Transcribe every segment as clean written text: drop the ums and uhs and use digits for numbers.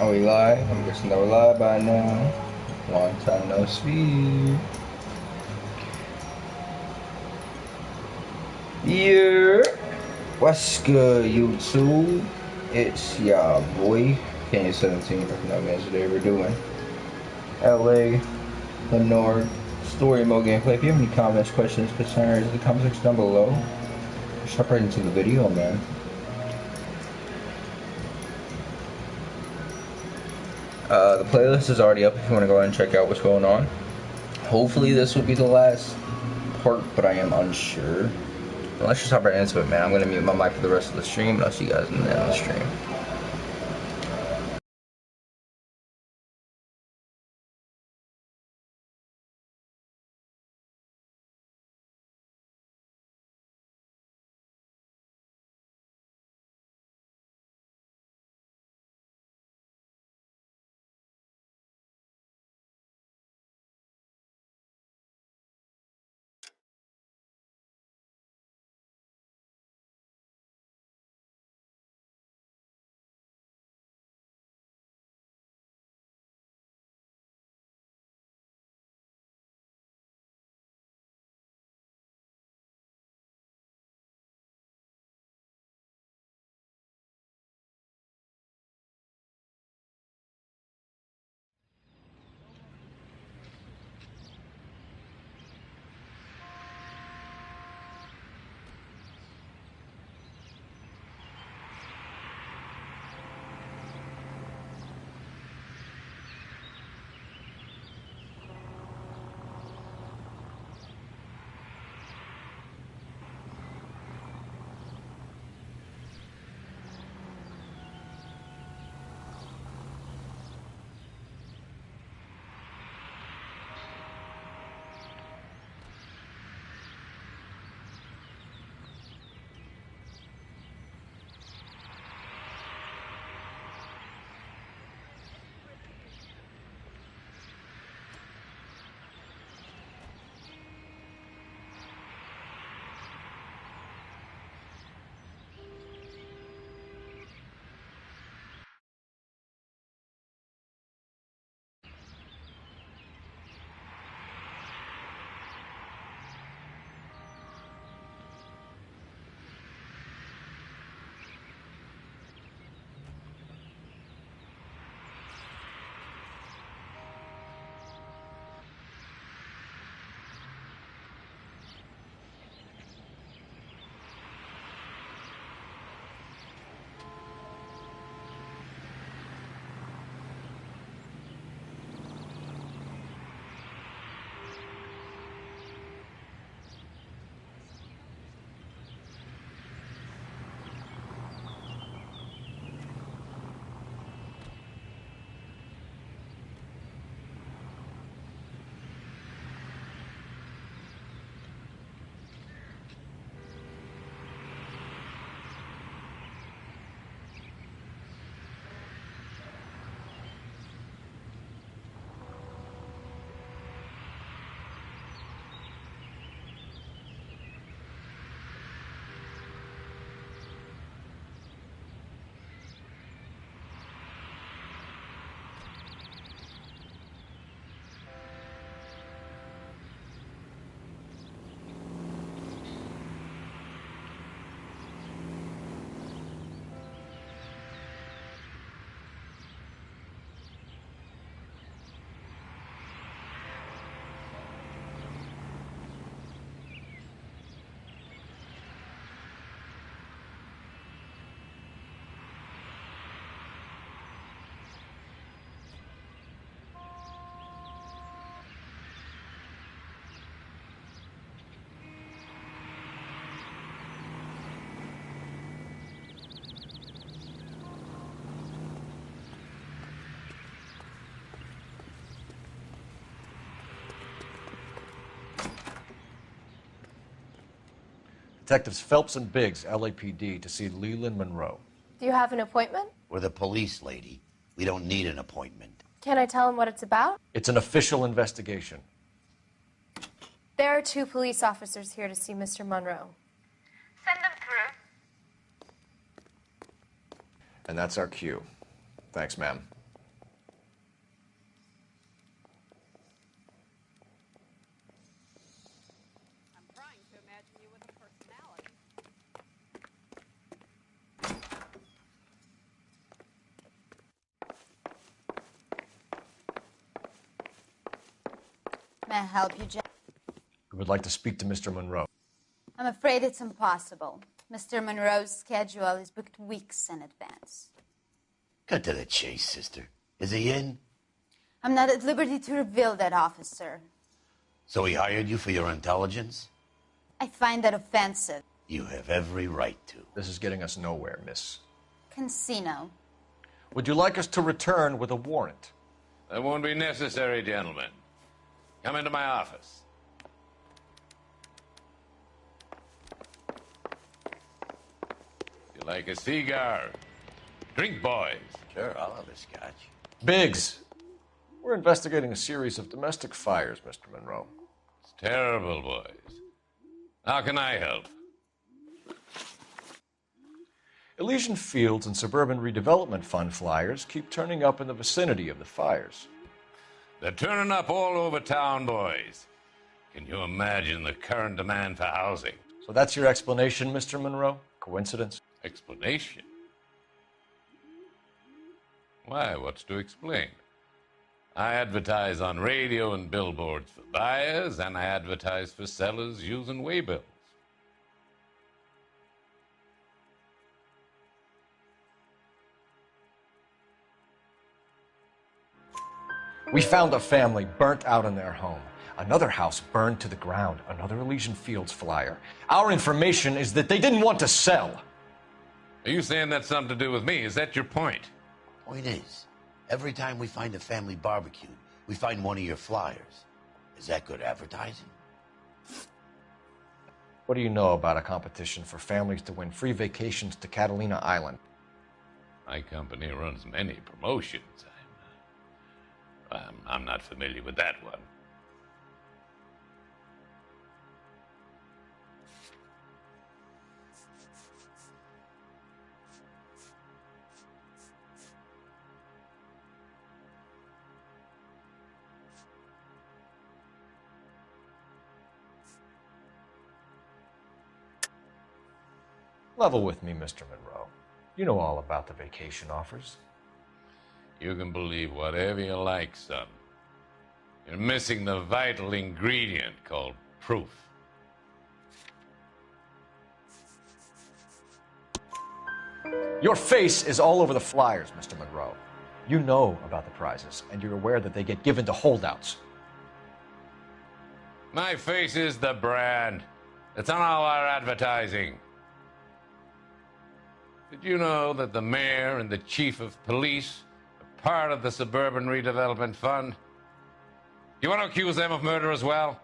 Are we live? I'm guessing that we're live by now. Long time no see. Yeah. What's good, YouTube? It's y'all boy, K17. No man, today we're doing L.A Noire Story mode gameplay. If you have any comments, questions, concerns, in the comment section down below. Let's jump right into the video, man. The playlist is already up if you want to go ahead and check out what's going on. Hopefully this will be the last part, but I am unsure. Let's just hop right into it, man. I'm gonna mute my mic for the rest of the stream, and I'll see you guys in the end of the stream. Detectives Phelps and Biggs, LAPD, to see Leland Monroe. Do you have an appointment? We're the police, lady. We don't need an appointment. Can I tell him what it's about? It's an official investigation. There are 2 police officers here to see Mr. Monroe. Send them through. And that's our cue. Thanks, ma'am. May I help you, Jack? We would like to speak to Mr. Monroe. I'm afraid it's impossible. Mr. Monroe's schedule is booked weeks in advance. Cut to the chase, sister. Is he in? I'm not at liberty to reveal that, officer. So he hired you for your intelligence? I find that offensive. You have every right to. This is getting us nowhere, miss. Casino. Would you like us to return with a warrant? That won't be necessary, gentlemen. Come into my office. You like a cigar? Drink, boys. Sure, I'll have a scotch. Biggs, we're investigating a series of domestic fires, Mr. Monroe. It's terrible, boys. How can I help? Elysian Fields and Suburban Redevelopment Fund flyers keep turning up in the vicinity of the fires. They're turning up all over town, boys. Can you imagine the current demand for housing? So that's your explanation, Mr. Monroe? Coincidence? Explanation? Why, what's to explain? I advertise on radio and billboards for buyers, and I advertise for sellers using waybills. We found a family burnt out in their home. Another house burned to the ground. Another Elysian Fields flyer. Our information is that they didn't want to sell. Are you saying that's something to do with me? Is that your point? Point is, every time we find a family barbecue, we find one of your flyers. Is that good advertising? What do you know about a competition for families to win free vacations to Catalina Island? My company runs many promotions. I'm not familiar with that one. Level with me, Mr. Monroe. You know all about the vacation offers. You can believe whatever you like, son. You're missing the vital ingredient called proof. Your face is all over the flyers, Mr. Monroe. You know about the prizes, and you're aware that they get given to holdouts. My face is the brand. It's on all our advertising. Did you know that the mayor and the chief of police are part of the Suburban Redevelopment Fund? Do you want to accuse them of murder as well?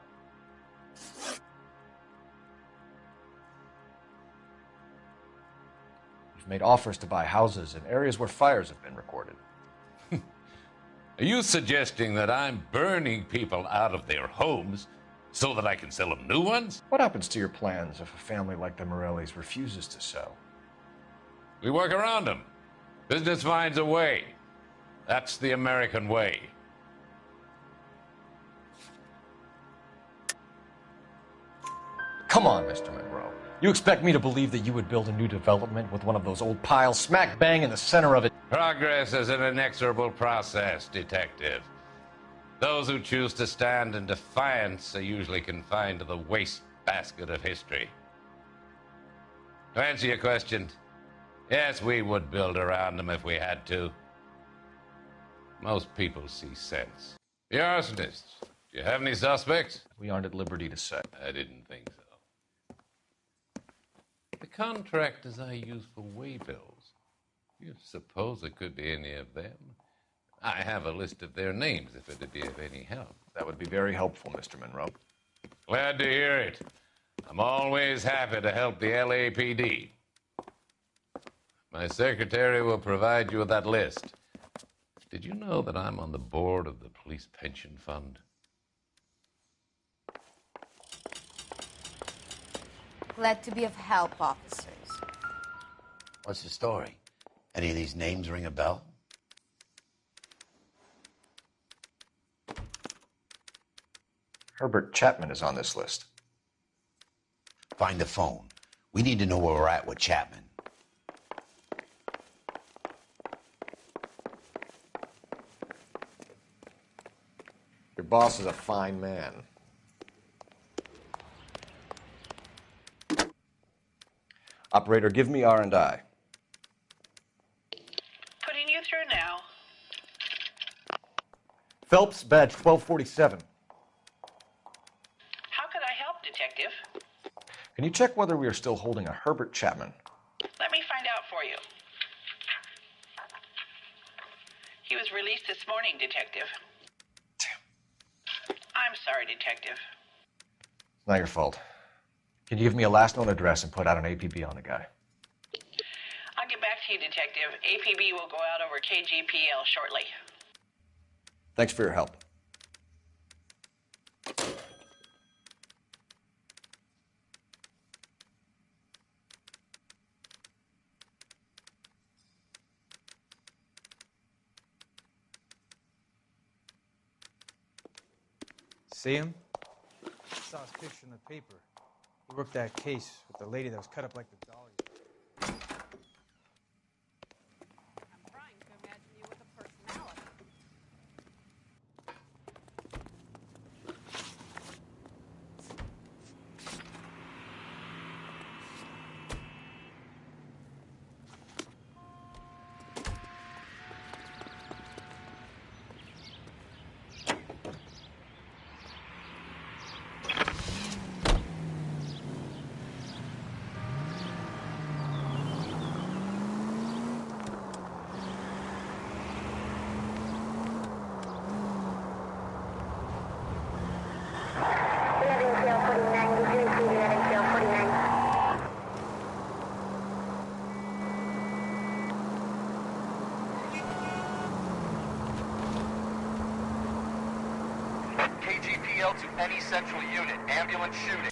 You've made offers to buy houses in areas where fires have been recorded. Are you suggesting that I'm burning people out of their homes so that I can sell them new ones? What happens to your plans if a family like the Morellis refuses to sell? We work around them. Business finds a way. That's the American way. Come on, Mr. Monroe. You expect me to believe that you would build a new development with one of those old piles smack bang in the center of it? Progress is an inexorable process, detective. Those who choose to stand in defiance are usually confined to the wastebasket of history. To answer your question, yes, we would build around them if we had to. Most people see sense. The arsonists, do you have any suspects? We aren't at liberty to say. I didn't think so. The contractors I use for waybills, you suppose it could be any of them? I have a list of their names if it'd be of any help. That would be very helpful, Mr. Monroe. Glad to hear it. I'm always happy to help the LAPD. My secretary will provide you with that list. Did you know that I'm on the board of the Police Pension Fund? Glad to be of help, officers. What's the story? Any of these names ring a bell? Herbert Chapman is on this list. Find the phone. We need to know where we're at with Chapman. Your boss is a fine man. Operator, give me R&I. Putting you through now. Phelps, badge 1247. How could I help, Detective? Can you check whether we are still holding a Herbert Chapman? Let me find out for you. He was released this morning, Detective. Damn. I'm sorry, Detective. It's not your fault. Can you give me a last known address and put out an APB on the guy? I'll get back to you, Detective. APB will go out over KGPL shortly. Thanks for your help. See him? I saw his picture in the paper. He worked that case with the lady that was cut up like the doll. I'm trying to imagine you with a personality. KGPL to any central unit. Ambulance shooting.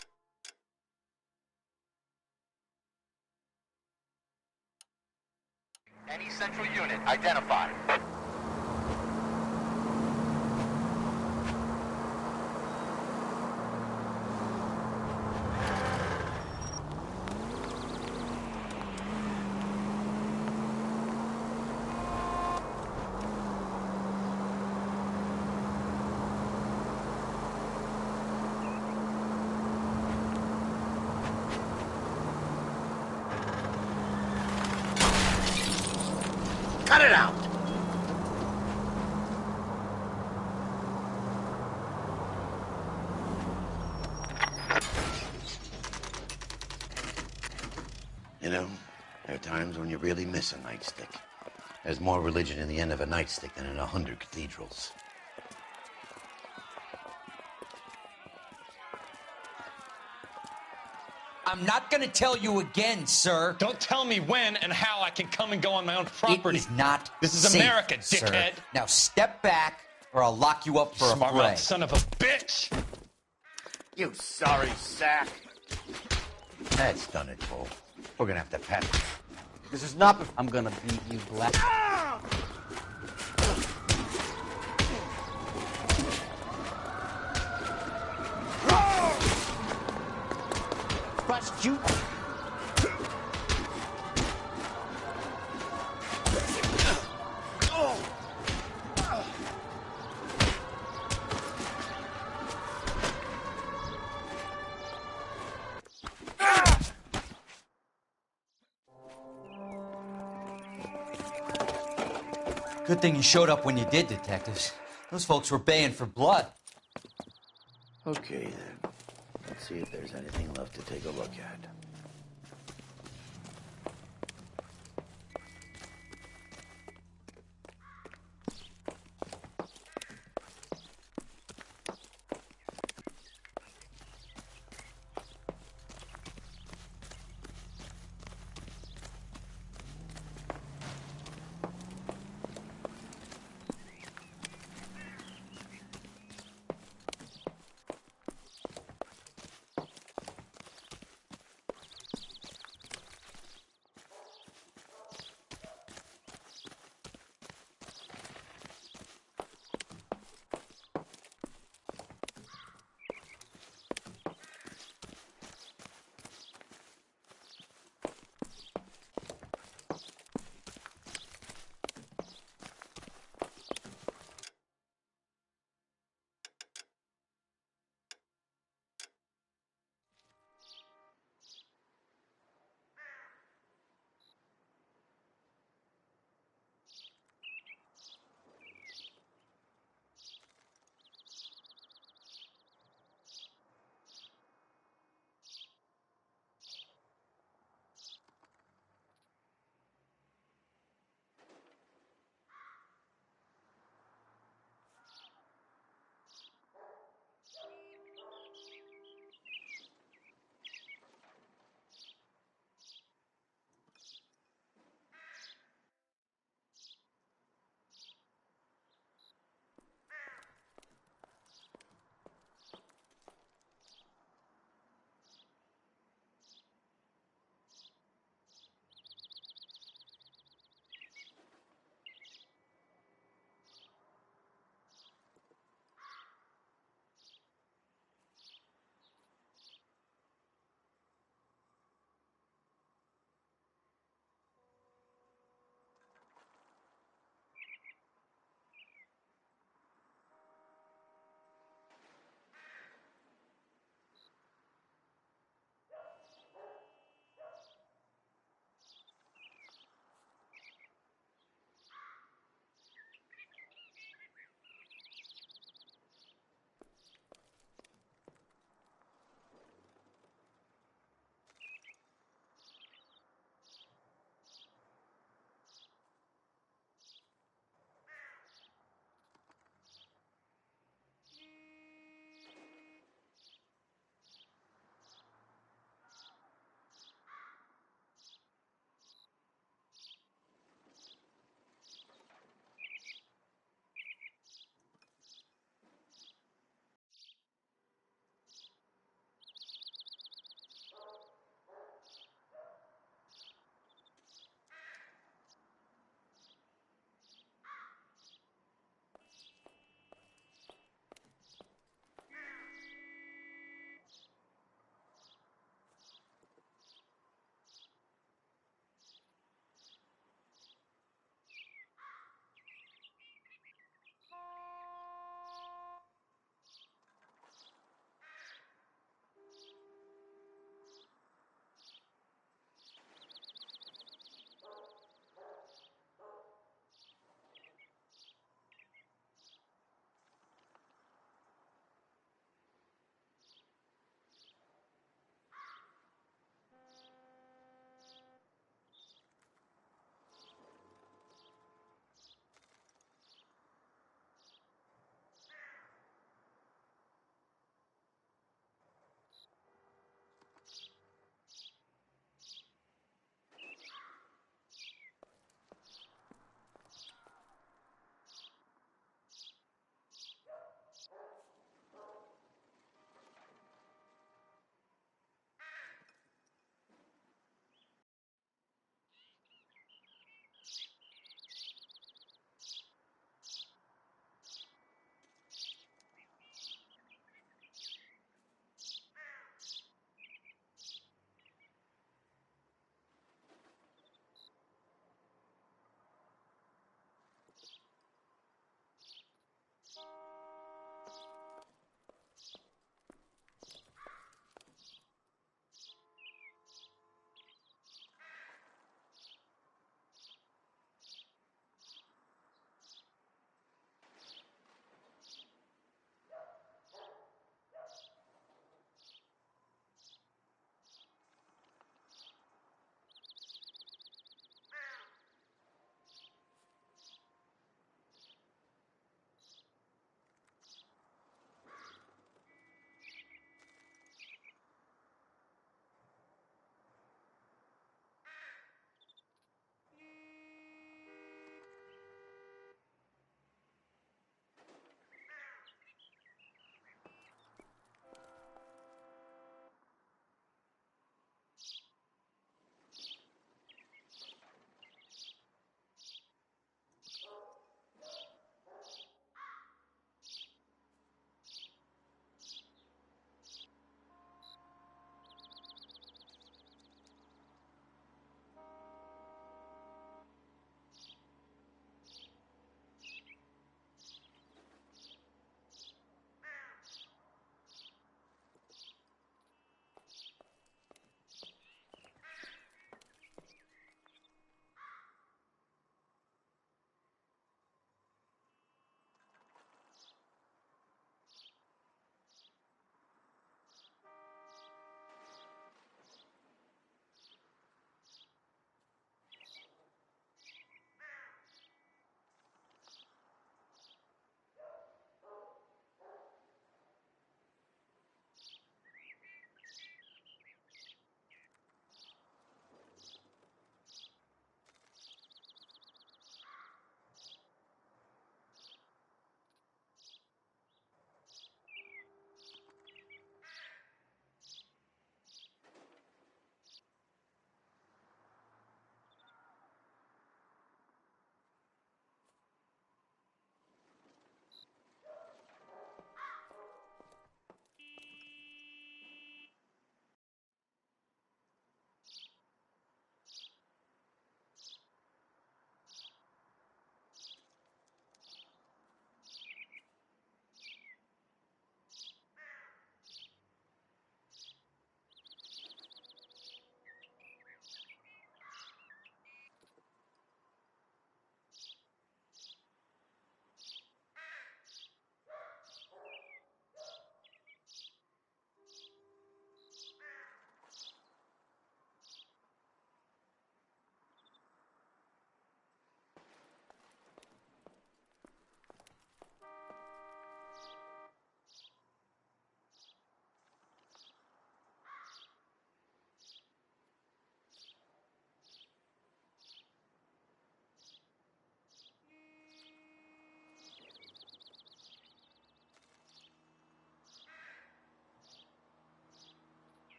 Any central unit identified. Cut it out! You know, there are times when you really miss a nightstick. There's more religion in the end of a nightstick than in 100 cathedrals. I'm not gonna tell you again, sir. Don't tell me when and how I can come and go on my own property. It is not This is safe, America, sir. dickhead. Now step back, or I'll lock you up for a Smart fray. mouth son of a bitch! You sorry sack. That's done it, Cole. We're gonna have to pat it. This is not. I'm gonna beat you black. Bust you. Good thing you showed up when you did, detectives. Those folks were baying for blood. Okay, then. Let's see if there's anything left to take a look at.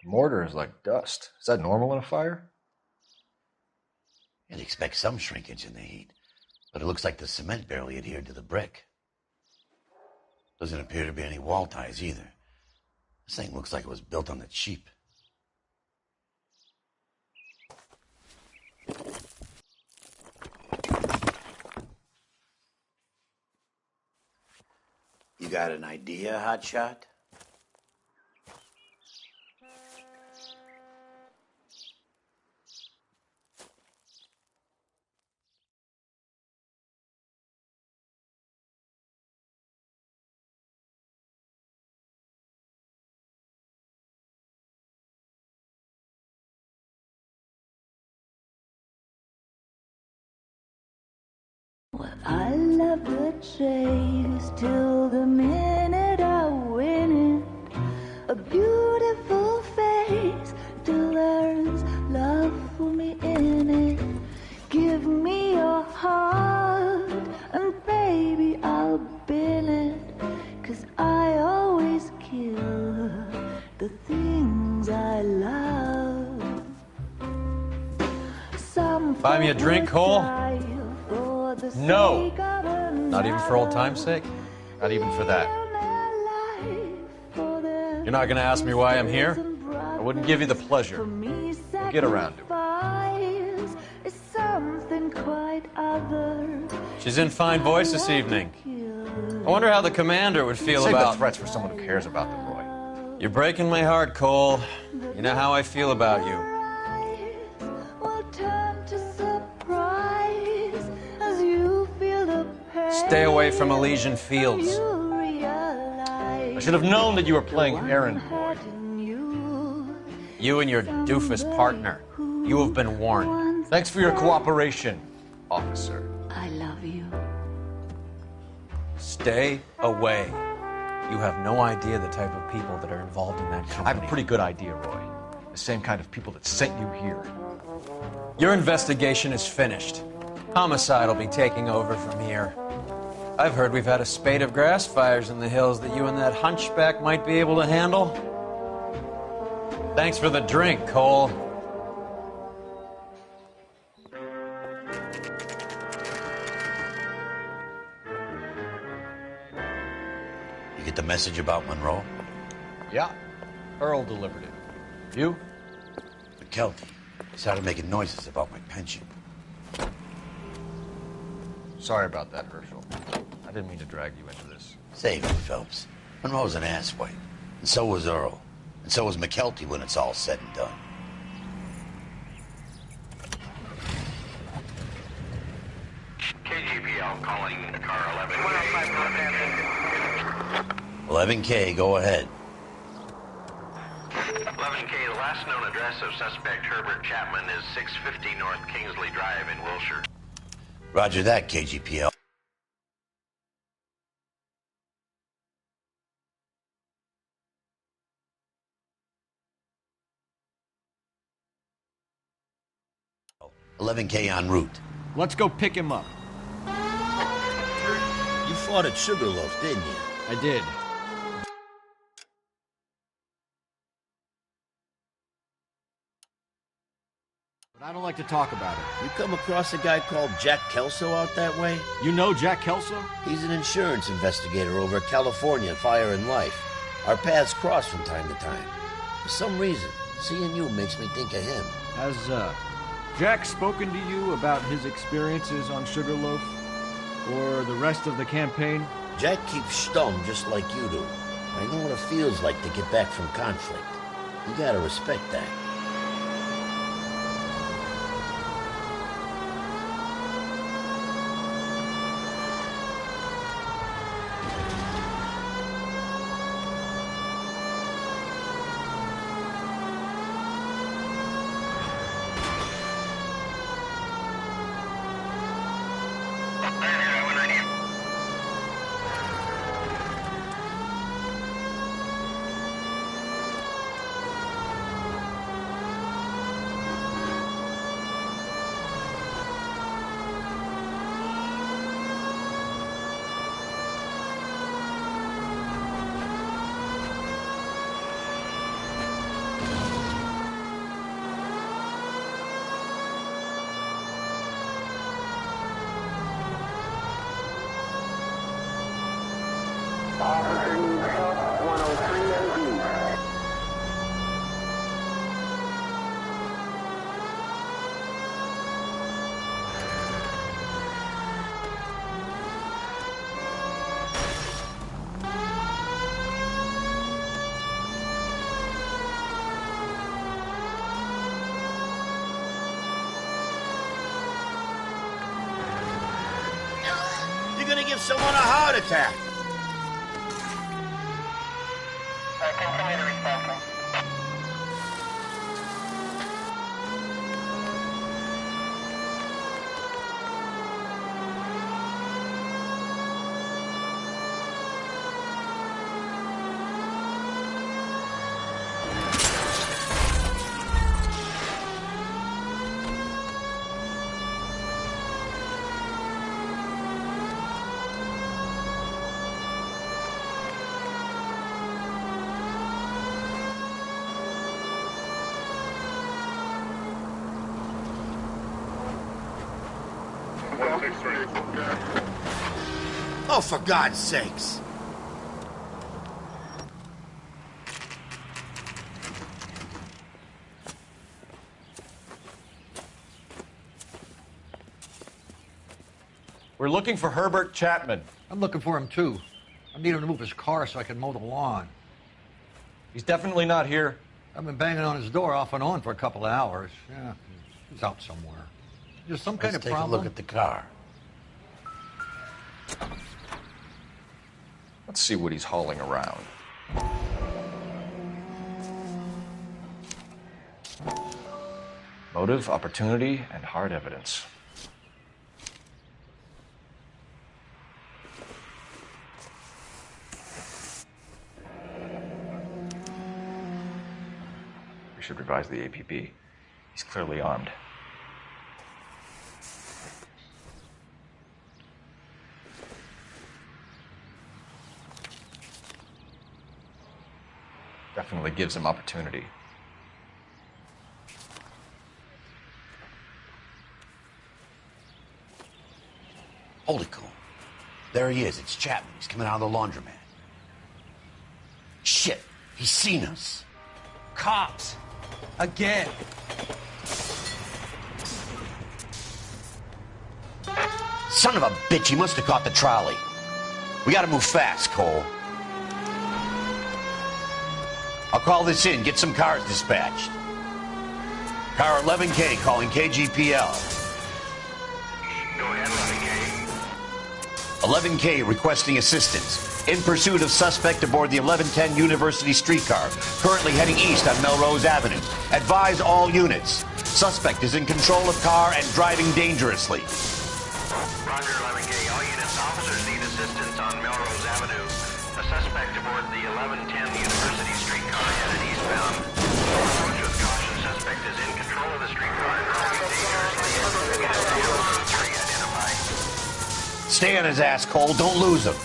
Mortar is like dust. Is that normal in a fire? You'd expect some shrinkage in the heat, but it looks like the cement barely adhered to the brick. Doesn't appear to be any wall ties either. This thing looks like it was built on the cheap. You got an idea, Hotshot? I love the chase till the minute I win it. A beautiful face till there's love for me in it. Give me your heart and baby I'll bill it. 'Cause I always kill the things I love. Some Buy me a drink, Cole? No. Not even for old time's sake? Not even for that. You're not going to ask me why I'm here? I wouldn't give you the pleasure. We'll get around to it. She's in fine voice this evening. I wonder how the commander would feel Save about... the threats for someone who cares about them, Roy. You're breaking my heart, Cole. You know how I feel about you. Stay away from Elysian Fields. I should have known that you were playing errand boy. You and your doofus partner. You have been warned. Thanks for your cooperation, officer. I love you. Stay away. You have no idea the type of people that are involved in that company. I have a pretty good idea, Roy. The same kind of people that sent you here. Your investigation is finished. Homicide will be taking over from here. I've heard we've had a spate of grass fires in the hills that you and that hunchback might be able to handle. Thanks for the drink, Cole. You get the message about Monroe? Yeah. Earl delivered it. You? McKelty. He started making noises about my pension. Sorry about that, Herschel. I didn't mean to drag you into this. Save it, Phelps. Monroe's an asswipe. And so was Earl. And so was McKelty when it's all said and done. KGPL calling car 11. 11K, go ahead. 11K, the last known address of suspect Herbert Chapman is 650 North Kingsley Drive in Wilshire. Roger that, KGPL. Oh, 11K en route. Let's go pick him up. You fought at Sugarloaf, didn't you? I did. But I don't like to talk about it. You come across a guy called Jack Kelso out that way? You know Jack Kelso? He's an insurance investigator over at California Fire and Life. Our paths cross from time to time. For some reason, seeing you makes me think of him. Has, Jack spoken to you about his experiences on Sugarloaf? Or the rest of the campaign? Jack keeps stum just like you do. I know what it feels like to get back from conflict. You gotta respect that. gonna give someone a heart attack? Continue to respond. Oh, for God's sakes. We're looking for Herbert Chapman. I'm looking for him, too. I need him to move his car so I can mow the lawn. He's definitely not here. I've been banging on his door off and on for a couple of hours. Yeah, he's out somewhere. There's some kind of problem. Let's take a look at the car. Let's see what he's hauling around. Motive, opportunity, and hard evidence. We should revise the APB. He's clearly armed. Definitely gives him opportunity. Hold it, Cole. There he is. It's Chapman. He's coming out of the laundromat. Shit. He's seen us. Cops. Again. Son of a bitch. He must have caught the trolley. We gotta move fast, Cole. I'll call this in. Get some cars dispatched. Car 11K calling KGPL. Go ahead, 11K. 11K requesting assistance. In pursuit of suspect aboard the 1110 University streetcar, currently heading east on Melrose Avenue. Advise all units. Suspect is in control of car and driving dangerously. Roger, 11K. All units, officers need assistance on Melrose Avenue. A suspect aboard the 1110 University streetcar headed eastbound. Approach with caution. Suspect is in control of the streetcar and driving dangerously. Unit 3 identified. Stay on his ass, Cole. Don't lose him.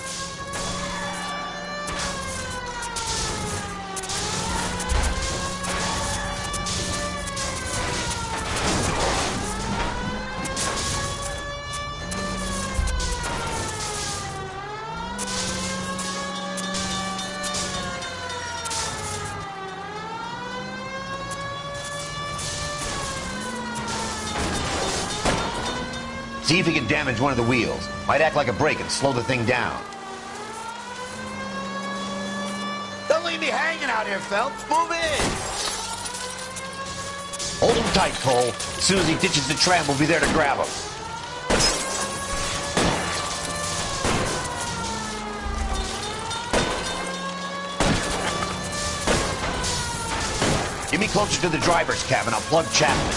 See if he can damage one of the wheels. Might act like a brake and slow the thing down. Don't leave me hanging out here, Phelps. Move in. Hold him tight, Cole. As soon as he ditches the tram, we'll be there to grab him. Get me closer to the driver's cabin. I'll plug Chapman.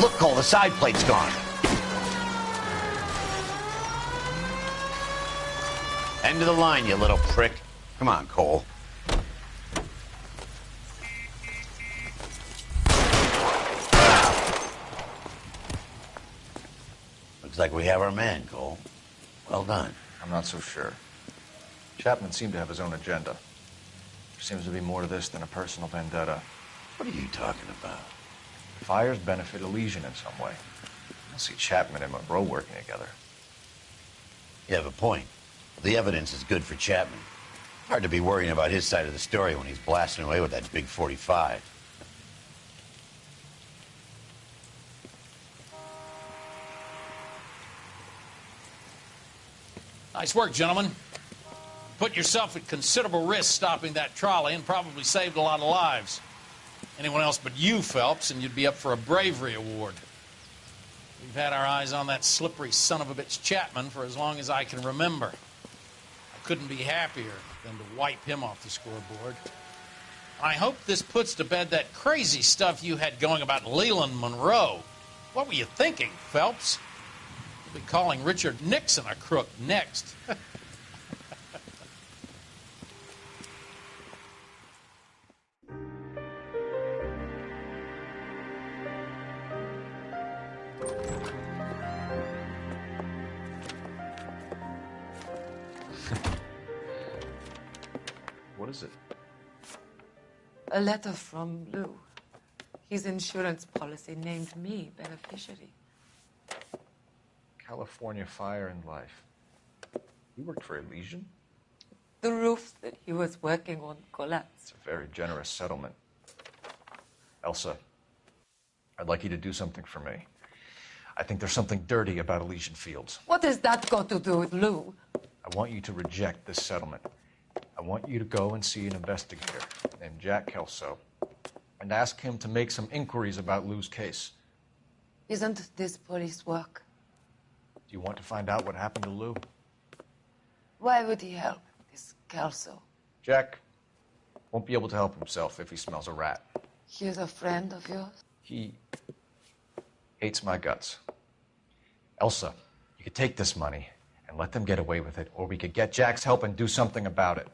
Look, Cole, the side plate's gone. End of the line, you little prick. Come on, Cole. Looks like we have our man, Cole. Well done. I'm not so sure. Chapman seemed to have his own agenda. There seems to be more to this than a personal vendetta. What are you talking about? Fires benefit Elysian in some way. I don't see Chapman and Monroe working together. You have a point. The evidence is good for Chapman. Hard to be worrying about his side of the story when he's blasting away with that big 45. Nice work, gentlemen. Put yourself at considerable risk stopping that trolley and probably saved a lot of lives. Anyone else but you, Phelps, and you'd be up for a bravery award. We've had our eyes on that slippery son of a bitch Chapman for as long as I can remember. I couldn't be happier than to wipe him off the scoreboard. I hope this puts to bed that crazy stuff you had going about Leland Monroe. What were you thinking, Phelps? You'll be calling Richard Nixon a crook next. What is it? A letter from Lou. His insurance policy named me beneficiary. California Fire and Life. You worked for Elysian? The roof that he was working on collapsed. It's a very generous settlement. Elsa, I'd like you to do something for me. I think there's something dirty about Elysian Fields. What has that got to do with Lou? I want you to reject this settlement. I want you to go and see an investigator named Jack Kelso and ask him to make some inquiries about Lou's case. Isn't this police work? Do you want to find out what happened to Lou? Why would he help, this Kelso? Jack won't be able to help himself if he smells a rat. He is a friend of yours? He hates my guts. Elsa, you could take this money and let them get away with it, or we could get Jack's help and do something about it.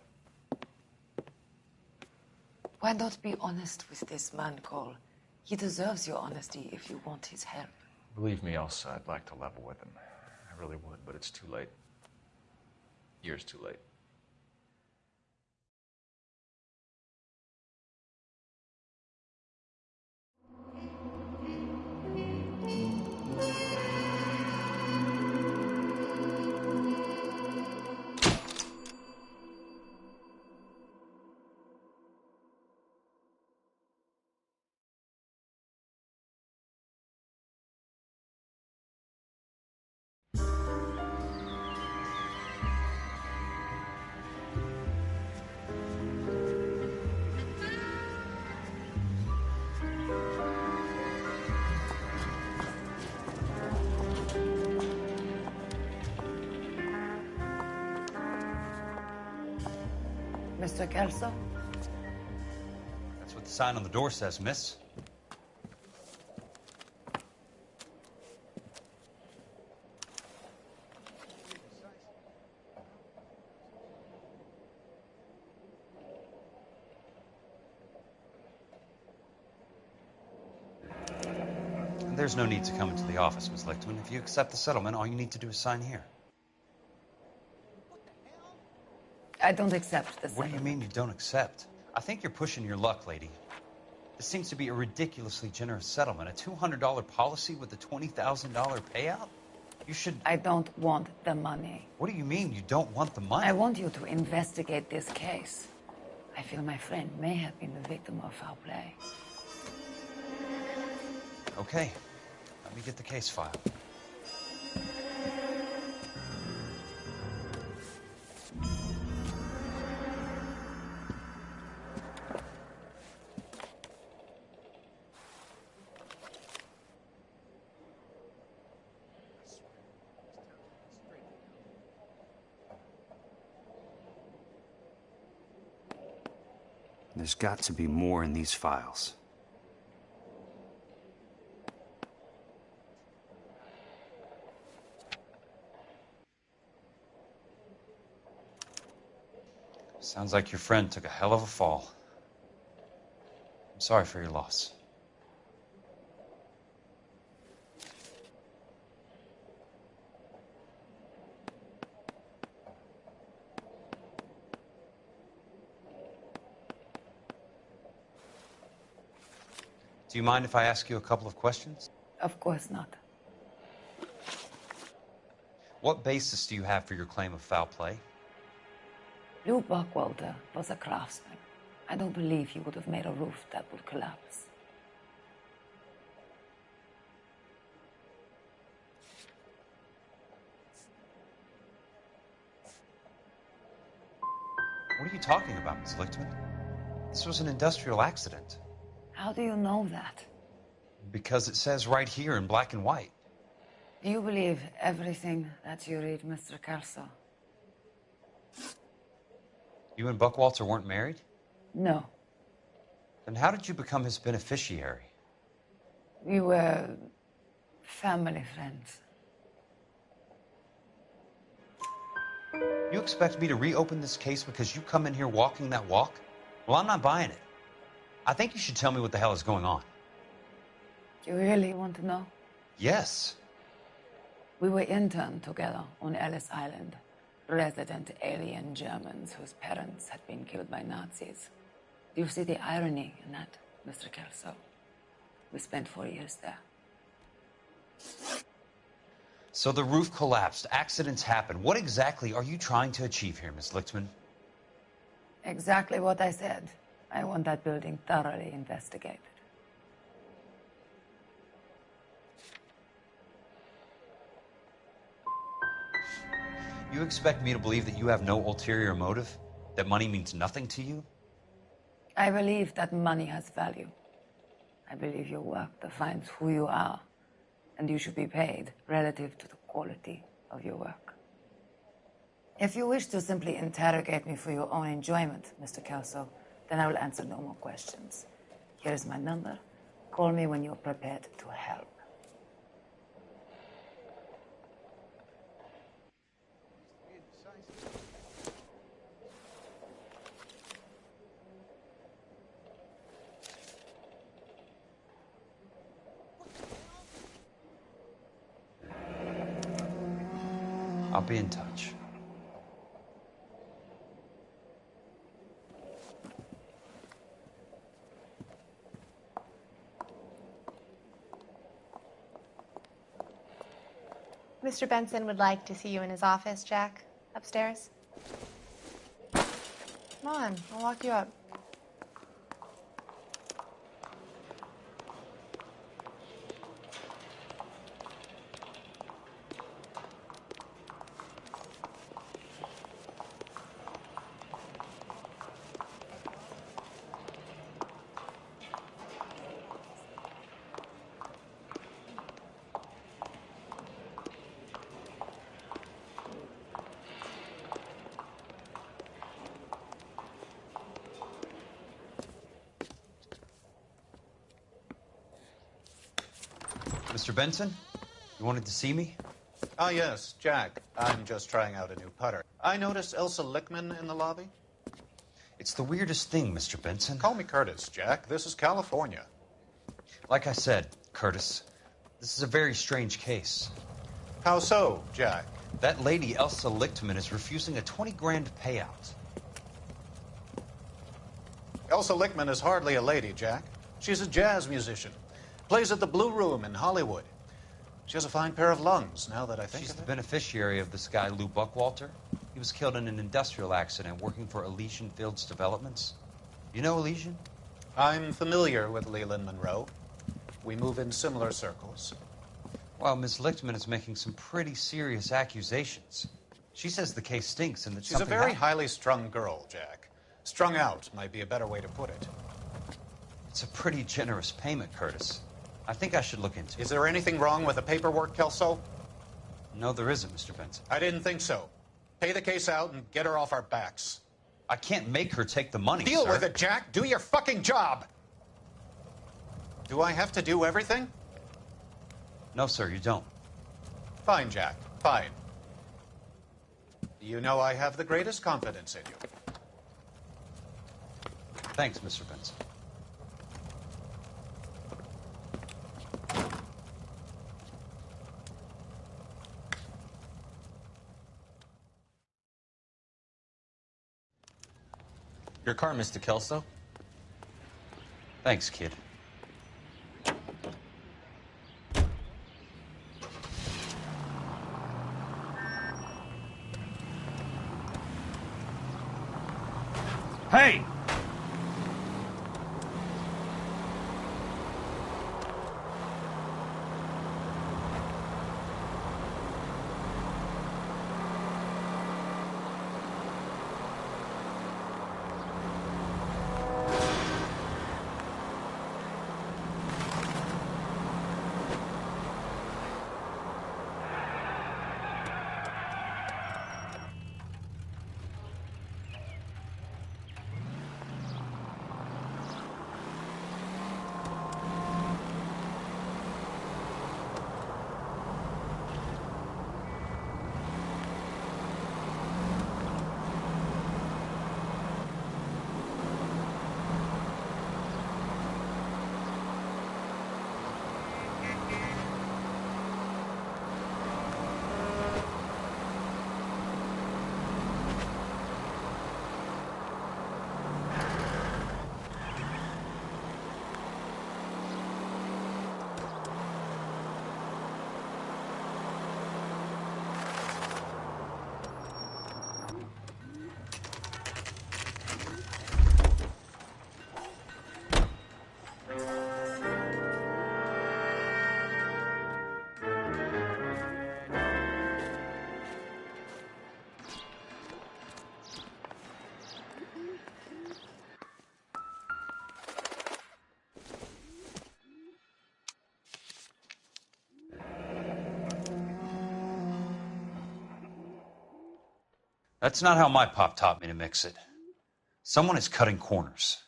Why not be honest with this man, Cole? He deserves your honesty if you want his help. Believe me, Elsa, I'd like to level with him. I really would, but it's too late. Years too late. Mr. Kelso? That's what the sign on the door says, miss. And there's no need to come into the office, Miss Lichtman. If you accept the settlement, all you need to do is sign here. I don't accept this. What do you mean you don't accept? I think you're pushing your luck, lady. This seems to be a ridiculously generous settlement. A $200 policy with a $20,000 payout? You should... I don't want the money. What do you mean you don't want the money? I want you to investigate this case. I feel my friend may have been the victim of foul play. Okay. Let me get the case file. There's got to be more in these files. Sounds like your friend took a hell of a fall. I'm sorry for your loss. Do you mind if I ask you a couple of questions? Of course not. What basis do you have for your claim of foul play? Lou Buckwalter was a craftsman. I don't believe he would have made a roof that would collapse. What are you talking about, Ms. Lichtman? This was an industrial accident. How do you know that? Because it says right here in black and white. Do you believe everything that you read, Mr. Kelso? You and Buckwalter weren't married? No. Then how did you become his beneficiary? We were family friends. You expect me to reopen this case because you come in here walking that walk? Well, I'm not buying it. I think you should tell me what the hell is going on. You really want to know? Yes. We were interned together on Ellis Island, resident alien Germans whose parents had been killed by Nazis. Do you see the irony in that, Mr. Kelso? We spent 4 years there. So the roof collapsed, accidents happened. What exactly are you trying to achieve here, Miss Lichtman? Exactly what I said. I want that building thoroughly investigated. You expect me to believe that you have no ulterior motive? That money means nothing to you? I believe that money has value. I believe your work defines who you are, and you should be paid relative to the quality of your work. If you wish to simply interrogate me for your own enjoyment, Mr. Kelso, then I will answer no more questions. Here is my number. Call me when you're prepared to help. I'll be in touch. Mr. Benson would like to see you in his office, Jack. Upstairs. Come on, I'll walk you up. Mr. Benson, you wanted to see me? Ah, yes, Jack. I'm just trying out a new putter. I noticed Elsa Lichtman in the lobby. It's the weirdest thing, Mr. Benson. Call me Curtis, Jack. This is California. Like I said, Curtis, this is a very strange case. How so, Jack? That lady, Elsa Lichtman, is refusing a 20 grand payout. Elsa Lichtman is hardly a lady, Jack. She's a jazz musician. Plays at the Blue Room in Hollywood. She has a fine pair of lungs, now that I think She's of the it. beneficiary of this guy, Lou Buckwalter. He was killed in an industrial accident working for Elysian Fields Developments. You know Elysian? I'm familiar with Leland Monroe. We move in similar circles. Well, Miss Lichtman is making some pretty serious accusations. She says the case stinks and that She's a very highly strung girl, Jack. Strung out might be a better way to put it. It's a pretty generous payment, Curtis. I think I should look into it. Is there anything wrong with the paperwork, Kelso? No, there isn't, Mr. Benson. I didn't think so. Pay the case out and get her off our backs. I can't make her take the money, Deal sir. with it, Jack. Do your fucking job. Do I have to do everything? No, sir, you don't. Fine, Jack. Fine. You know I have the greatest confidence in you. Thanks, Mr. Benson. Your car, Mr. Kelso. Thanks, kid. Hey! That's not how my pop taught me to mix it. Someone is cutting corners.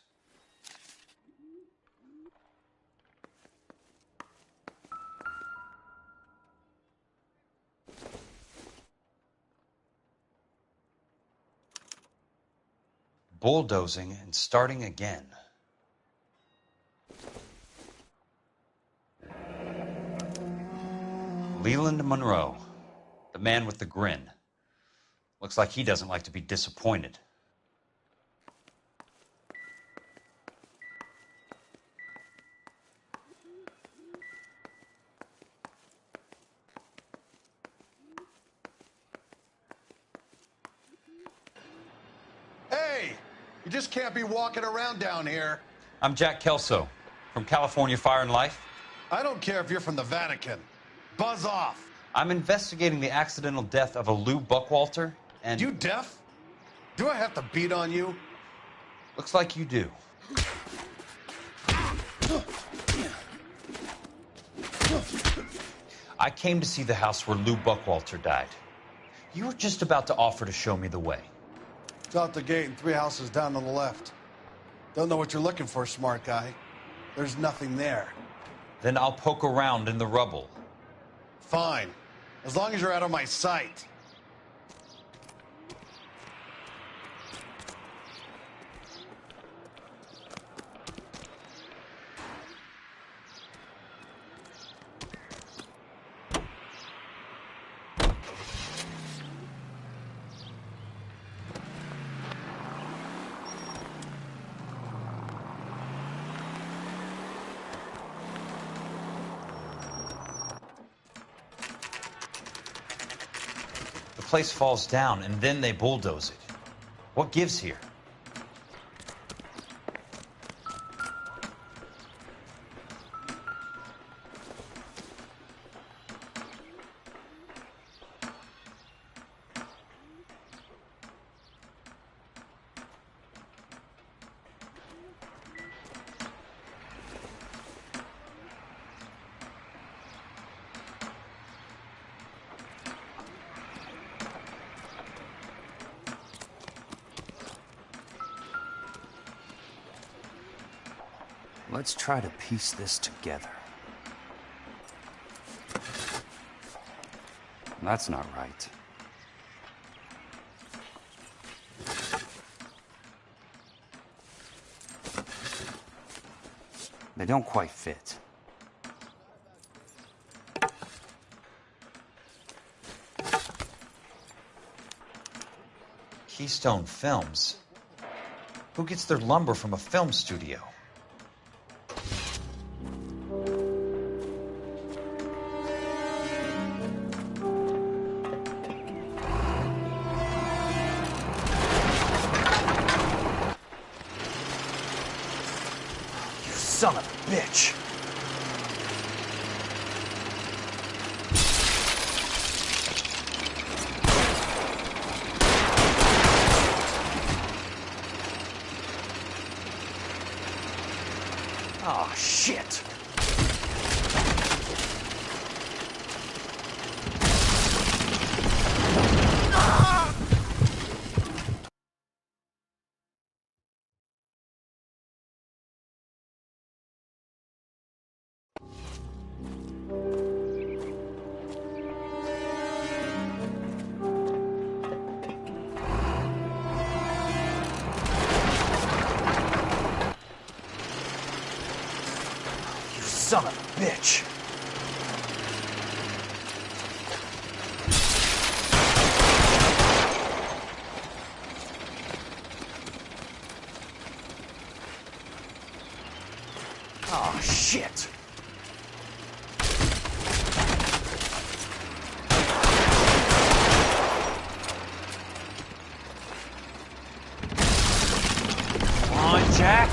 Bulldozing and starting again. Leland Monroe, the man with the grin. Looks like he doesn't like to be disappointed. Hey, you just can't be walking around down here. I'm Jack Kelso, from California Fire and Life. I don't care if you're from the Vatican. Buzz off. I'm investigating the accidental death of a Lou Buckwalter, and... You deaf? Do I have to beat on you? Looks like you do. I came to see the house where Lou Buckwalter died. You were just about to offer to show me the way. It's out the gate and 3 houses down on the left. Don't know what you're looking for, smart guy. There's nothing there. Then I'll poke around in the rubble. Fine. As long as you're out of my sight. The place falls down, and then they bulldoze it. What gives here? Let's try to piece this together. That's not right. They don't quite fit. Keystone Films? Who gets their lumber from a film studio? Son of a bitch. Oh, shit. Son of a bitch. Oh, shit. Come on, Jack.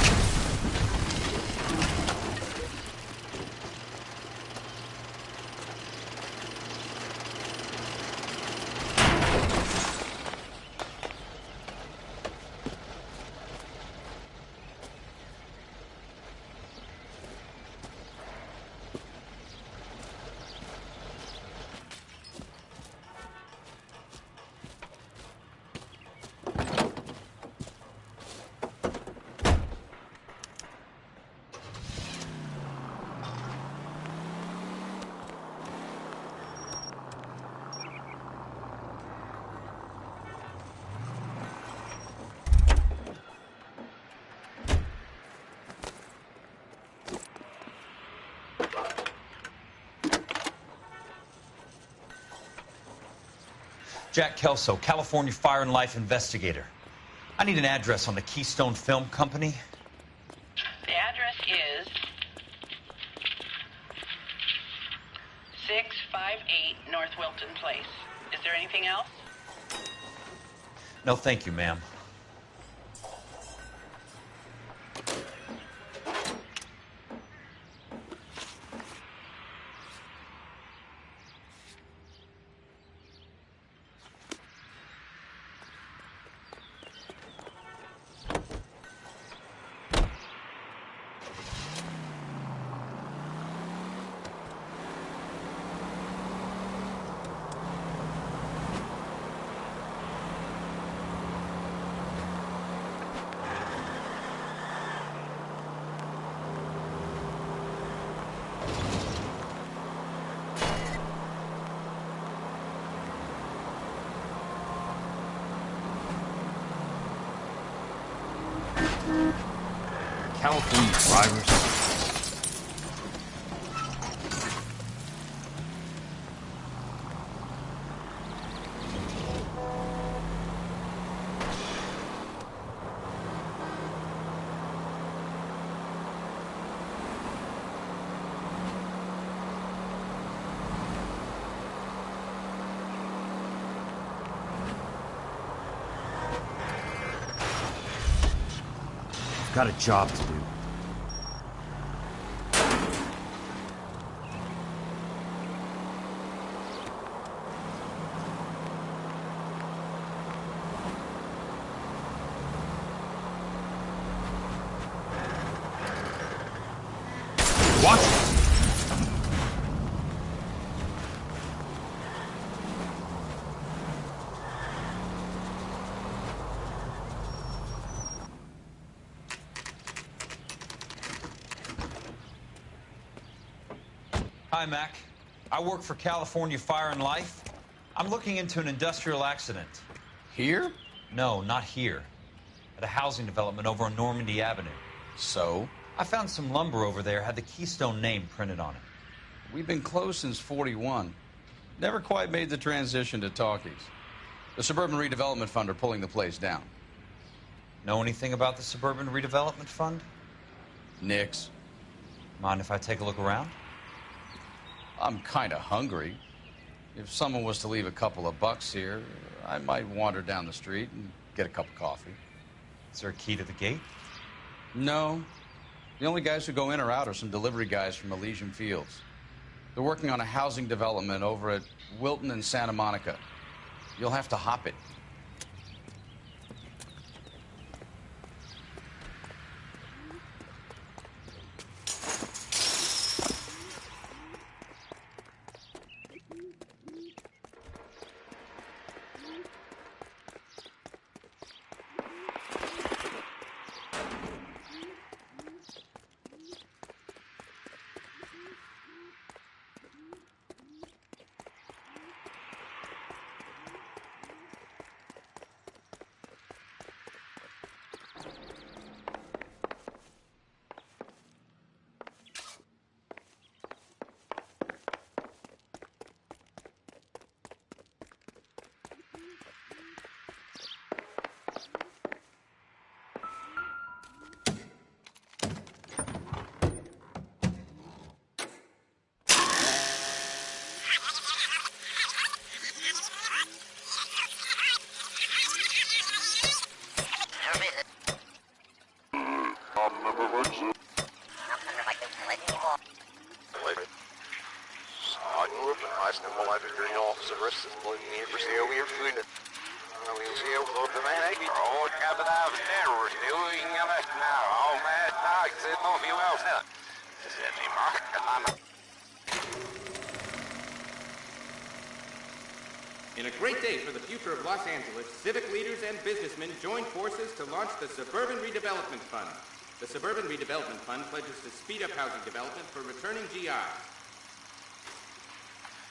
Jack Kelso, California Fire and Life investigator. I need an address on the Keystone Film Company. The address is 658 North Wilton Place. Is there anything else? No, thank you, ma'am. California drivers. I've got a job to do. Watch it! Hi, Mac. I work for California Fire and Life. I'm looking into an industrial accident. Here? No, not here. At a housing development over on Normandy Avenue. So? I found some lumber over there, had the Keystone name printed on it. We've been closed since '41. Never quite made the transition to talkies. The Suburban Redevelopment Fund are pulling the place down. Know anything about the Suburban Redevelopment Fund? Nix. Mind if I take a look around? I'm kind of hungry. If someone was to leave a couple of bucks here, I might wander down the street and get a cup of coffee. Is there a key to the gate? No. The only guys who go in or out are some delivery guys from Elysian Fields. They're working on a housing development over at Wilton and Santa Monica. You'll have to hop it. In a great day for the future of Los Angeles, civic leaders and businessmen joined forces to launch the Suburban Redevelopment Fund. The Suburban Redevelopment Fund pledges to speed up housing development for returning GIs.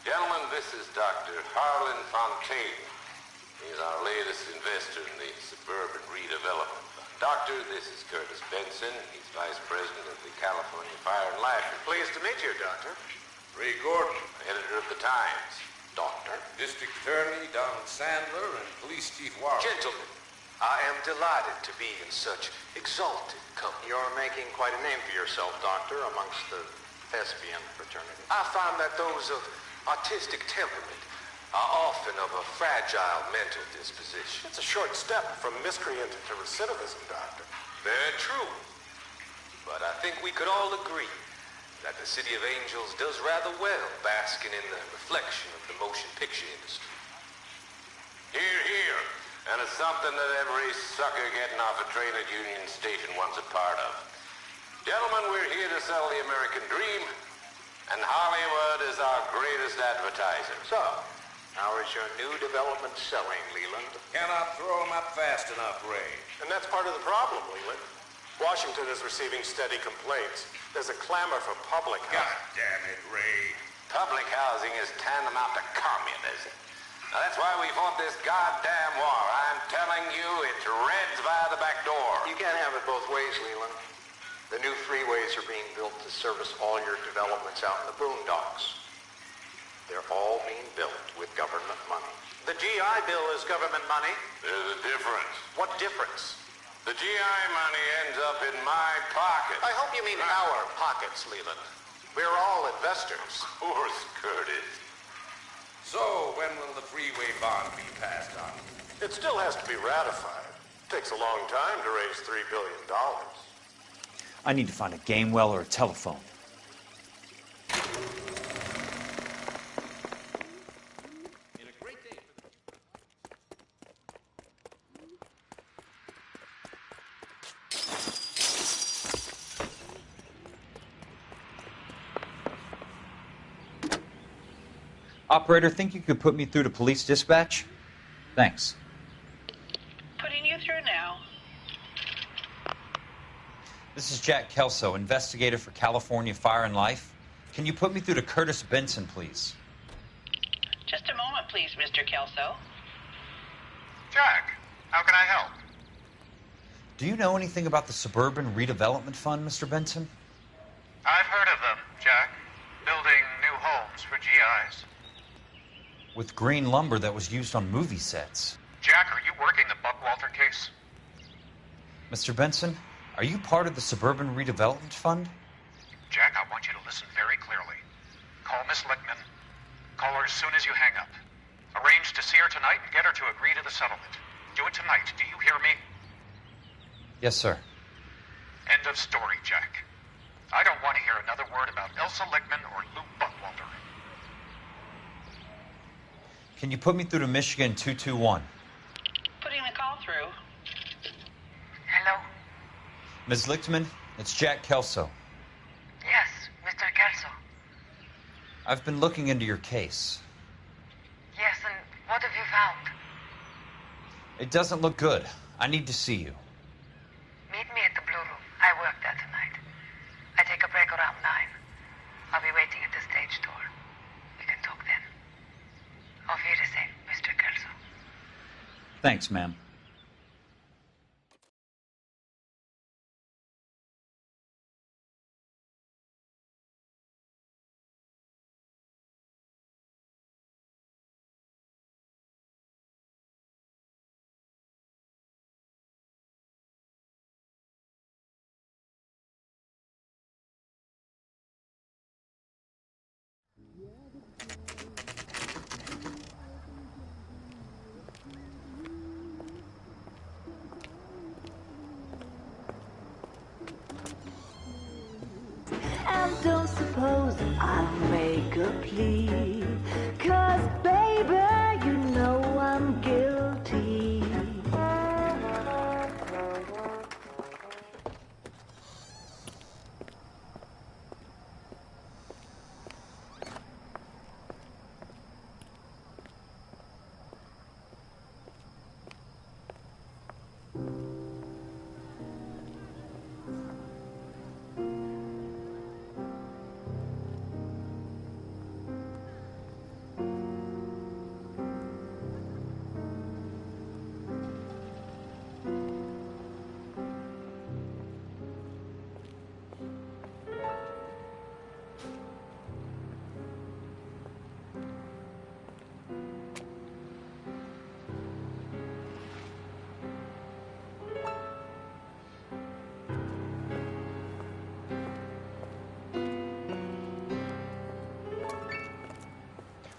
Gentlemen, this is Dr. Harlan Fontaine. He's our latest investor in the Suburban Redevelopment Fund. Doctor, this is Curtis Benson. He's Vice President of the California Fire and Life. Pleased to meet you, Doctor. Ray Gordon, editor of the Times. Doctor. District Attorney Donald Sandler and Police Chief Warren. Gentlemen, I am delighted to be in such exalted company. You're making quite a name for yourself, Doctor, amongst the thespian fraternity. I find that those of artistic temperament are often of a fragile mental disposition. It's a short step from miscreant to recidivism, Doctor. Very true. But I think we could all agree that the City of Angels does rather well basking in the reflection of the motion picture industry. Hear, hear. And it's something that every sucker getting off a train at Union Station wants a part of. Gentlemen, we're here to sell the American dream, and Hollywood is our greatest advertiser. So, how is your new development selling, Leland? Cannot throw them up fast enough, Ray. And that's part of the problem, Leland. Washington is receiving steady complaints. There's a clamor for public housing. God damn it, Ray. Public housing is tantamount to communism. Now, that's why we fought this goddamn war. I'm telling you, it's Reds via the back door. You can't have it both ways, Leland. The new freeways are being built to service all your developments out in the boondocks. They're all being built with government money. The GI Bill is government money. There's a difference. What difference? The GI money ends up in my pocket. I hope you mean our pockets, Leland. We're all investors. Of course, Curtis. So, when will the freeway bond be passed on? It still has to be ratified. It takes a long time to raise $3 billion. I need to find a game well or a telephone. Operator, think you could put me through to police dispatch? Thanks. Putting you through now. This is Jack Kelso, investigator for California Fire and Life. Can you put me through to Curtis Benson, please? Just a moment, please, Mr. Kelso. Jack, how can I help? Do you know anything about the Suburban Redevelopment Fund, Mr. Benson? I've heard of them, Jack. Building new homes for GIs. With green lumber that was used on movie sets. Jack, are you working the Buckwalter case? Mr. Benson, are you part of the Suburban Redevelopment Fund? Jack, I want you to listen very clearly. Call Miss Lickman. Call her as soon as you hang up. Arrange to see her tonight and get her to agree to the settlement. Do it tonight. Do you hear me? Yes, sir. End of story, Jack. I don't want to hear another word about Elsa Lickman or Lou Buckwalter. Can you put me through to Michigan 221? Putting the call through. Hello? Ms. Lichtman, it's Jack Kelso. Yes, Mr. Kelso. I've been looking into your case. Yes, and what have you found? It doesn't look good. I need to see you. Meet me at the Blue Room. I work there tonight. I take a break around 9. I'll be waiting at the stage door. We can talk then. Auf Wiedersehen, Mr. Kelso. Thanks, ma'am.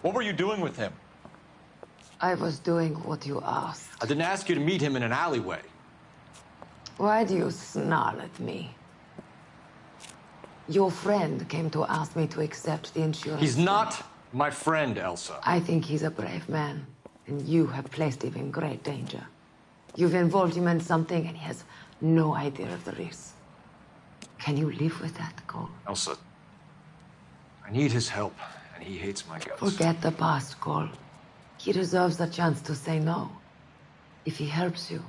What were you doing with him? I was doing what you asked. I didn't ask you to meet him in an alleyway. Why do you snarl at me? Your friend came to ask me to accept the insurance. He's not my friend, Elsa. I think he's a brave man, and you have placed him in great danger. You've involved him in something, and he has no idea of the risk. Can you live with that, Cole? Elsa, I need his help, and he hates my guts. Forget the past, Cole. He deserves the chance to say no. If he helps you,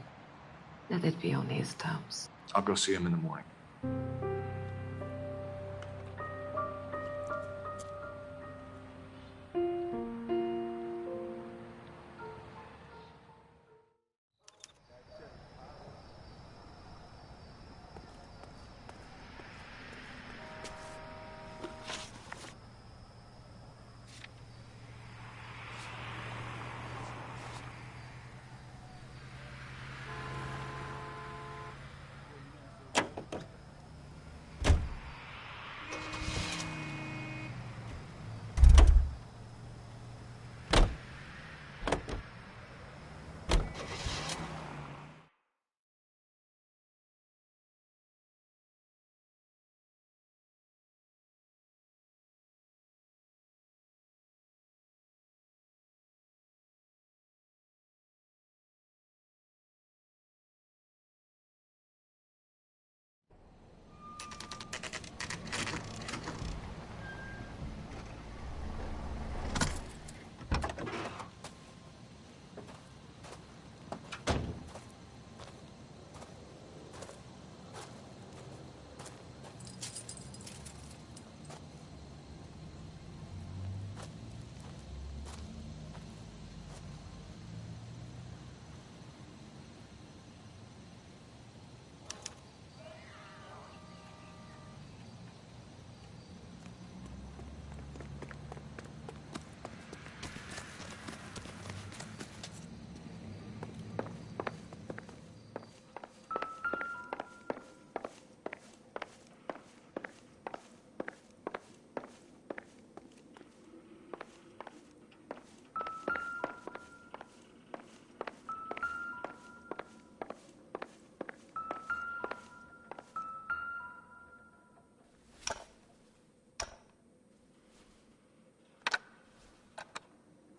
let it be on his terms. I'll go see him in the morning.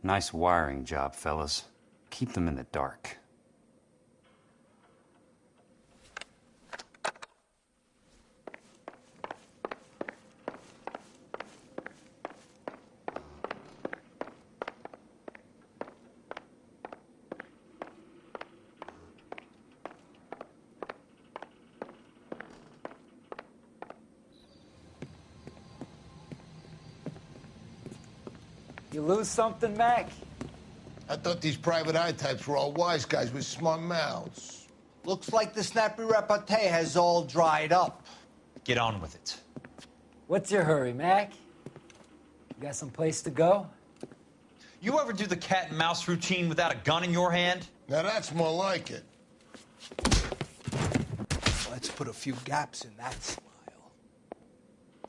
Nice wiring job, fellas. Keep them in the dark. You lose something, Mac? I thought these private eye types were all wise guys with smart mouths. Looks like the snappy repartee has all dried up. Get on with it. What's your hurry, Mac? You got some place to go? You ever do the cat and mouse routine without a gun in your hand? Now that's more like it. Let's put a few gaps in that smile.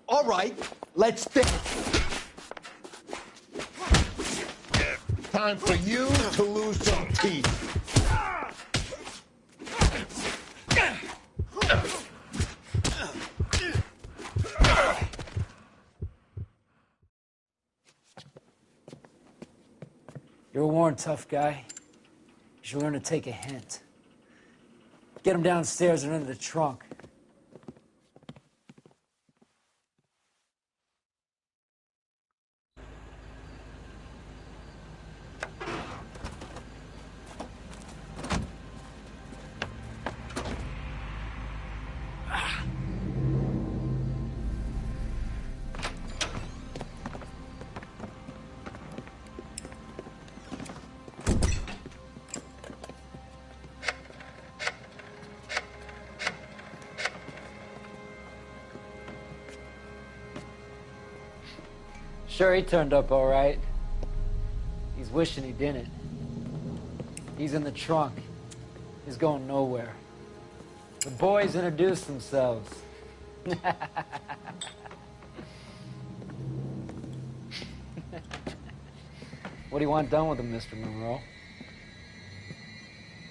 All right, let's dance. Time for you to lose some teeth. You're a worn, tough guy. You should learn to take a hint. Get him downstairs and into the trunk. Sure, he turned up all right. He's wishing he didn't. He's in the trunk. He's going nowhere. The boys introduced themselves. What do you want done with him, Mr. Monroe?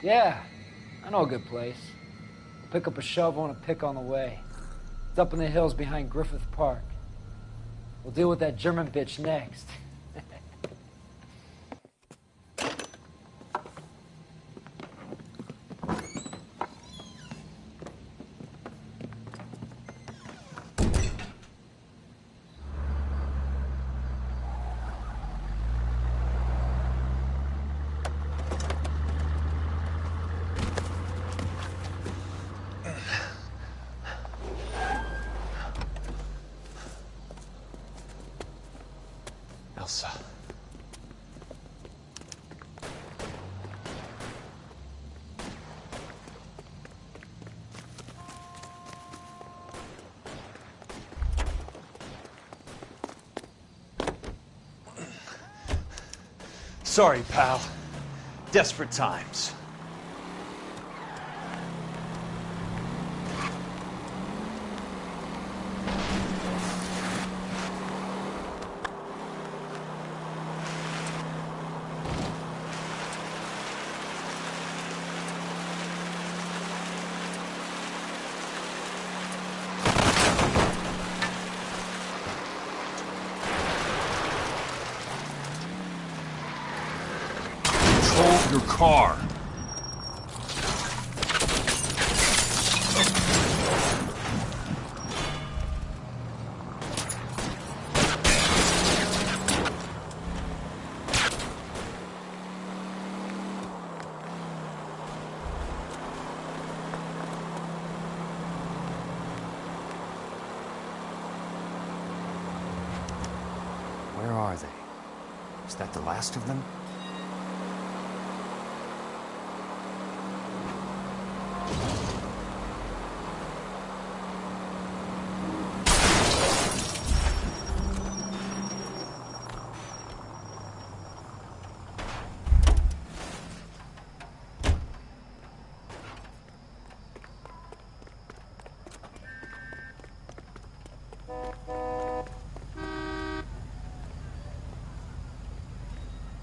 Yeah, I know a good place. Pick up a shovel and a pick on the way. It's up in the hills behind Griffith Park. We'll deal with that German bitch next. Elsa. Sorry, pal. Desperate times. Your car. Where are they? Is that the last of them?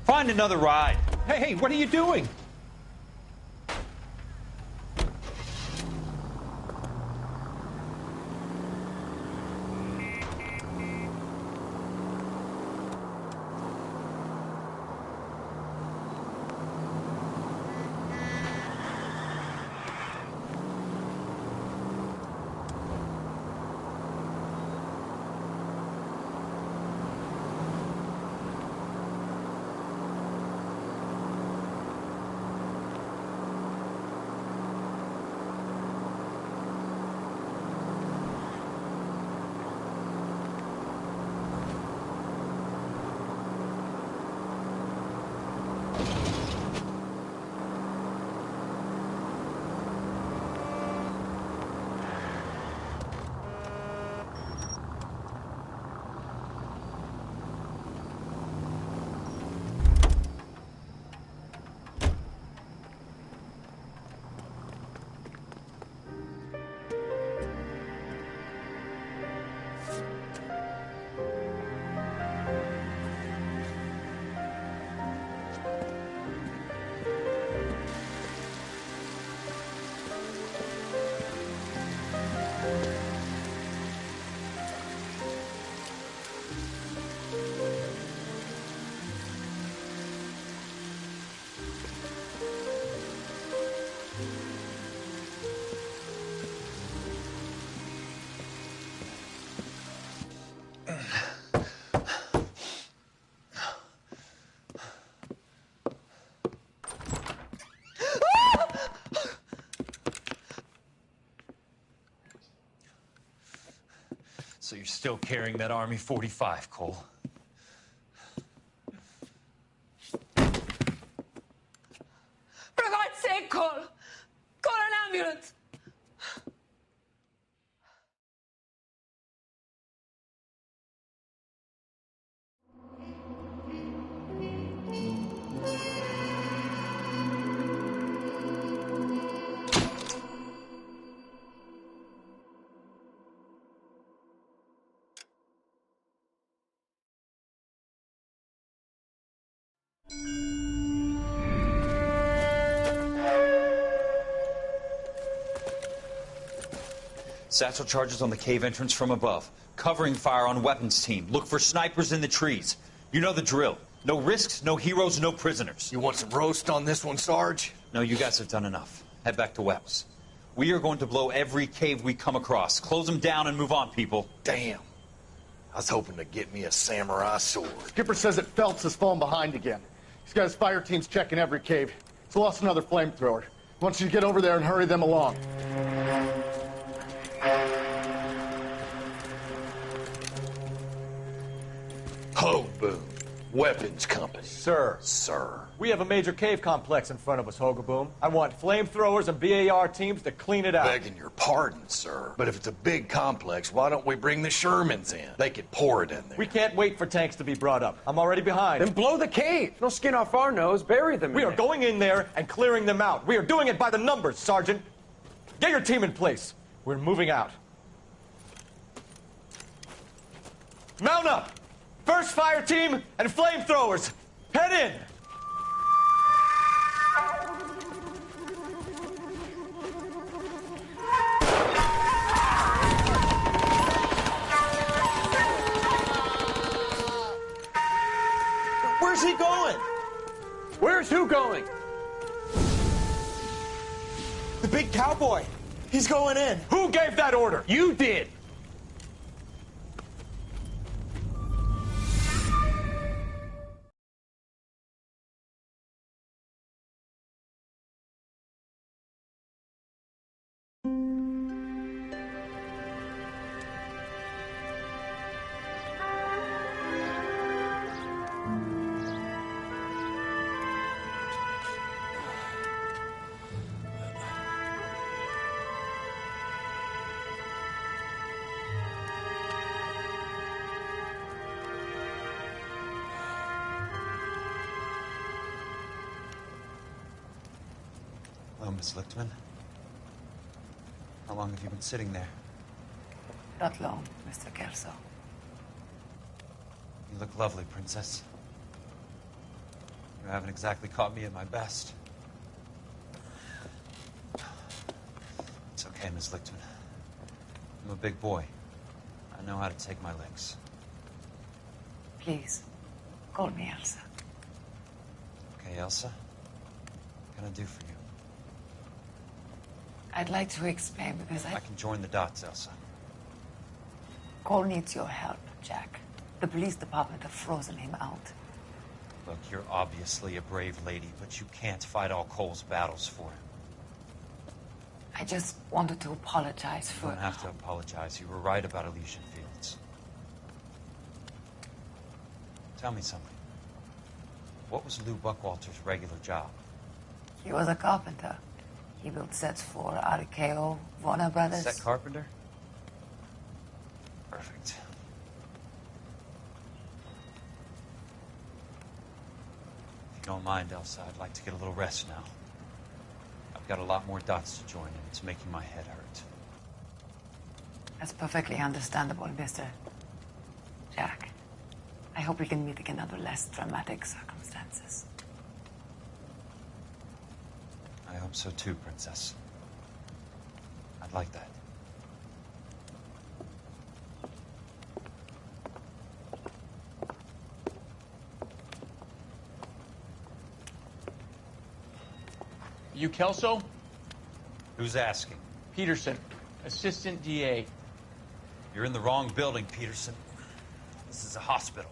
Find another ride. Hey, what are you doing? So you're still carrying that Army 45, Cole? For God's sake, Cole! Call an ambulance! Satchel charges on the cave entrance from above. Covering fire on weapons team. Look for snipers in the trees. You know the drill. No risks, no heroes, no prisoners. You want some roast on this one, Sarge? No, you guys have done enough. Head back to Webb's. We are going to blow every cave we come across. Close them down and move on, people. Damn. I was hoping to get me a samurai sword. Skipper says that Phelps has fallen behind again. He's got his fire teams checking every cave. He's lost another flamethrower. He wants you to get over there and hurry them along. Hoboom. Weapons Company. Sir. We have a major cave complex in front of us, Hogaboom. I want flamethrowers and BAR teams to clean it out. Begging your pardon, sir. But if it's a big complex, why don't we bring the Shermans in? They could pour it in there. We can't wait for tanks to be brought up. I'm already behind. Then blow the cave. No skin off our nose. Bury them. We are going in there and clearing them out. We are doing it by the numbers, Sergeant. Get your team in place. We're moving out. Mount up! First fire team and flamethrowers, head in! Where's he going? Where's who going? The big cowboy. He's going in. Who gave that order? You did. Hello, Miss Lichtman. How long have you been sitting there? Not long, Mr. Kelso. You look lovely, Princess. You haven't exactly caught me at my best. It's okay, Miss Lichtman. I'm a big boy. I know how to take my licks. Please, call me Elsa. Okay, Elsa? What can I do for you? I'd like to explain because I can join the dots, Elsa. Cole needs your help, Jack. The police department have frozen him out. Look, you're obviously a brave lady, but you can't fight all Cole's battles for him. I just wanted to apologize for... You don't have to apologize. You were right about Elysian Fields. Tell me something. What was Lou Buckwalter's regular job? He was a carpenter. He built sets for RKO, Warner Brothers. Set carpenter? Perfect. If you don't mind, Elsa, I'd like to get a little rest now. I've got a lot more dots to join, and it's making my head hurt. That's perfectly understandable, Mr. Jack. I hope we can meet again under less dramatic circumstances. I hope so too, Princess. I'd like that. You Kelso? Who's asking? Peterson, Assistant DA. You're in the wrong building, Peterson. This is a hospital.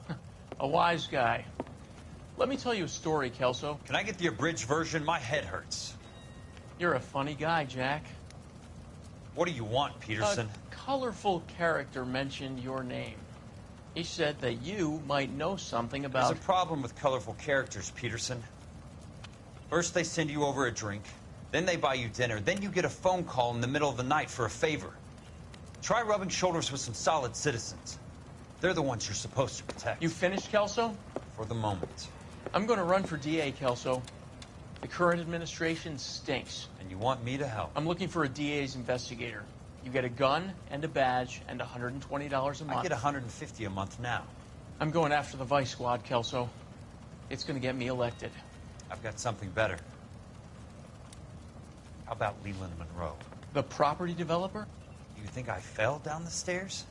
A wise guy. Let me tell you a story, Kelso. Can I get the abridged version? My head hurts. You're a funny guy, Jack. What do you want, Peterson? A colorful character mentioned your name. He said that you might know something about... There's a problem with colorful characters, Peterson. First they send you over a drink, then they buy you dinner, then you get a phone call in the middle of the night for a favor. Try rubbing shoulders with some solid citizens. They're the ones you're supposed to protect. You finished, Kelso? For the moment. I'm going to run for DA, Kelso. The current administration stinks. And you want me to help? I'm looking for a DA's investigator. You get a gun and a badge and $120 a month. I get $150 a month now. I'm going after the Vice Squad, Kelso. It's going to get me elected. I've got something better. How about Leland Monroe? The property developer? You think I fell down the stairs?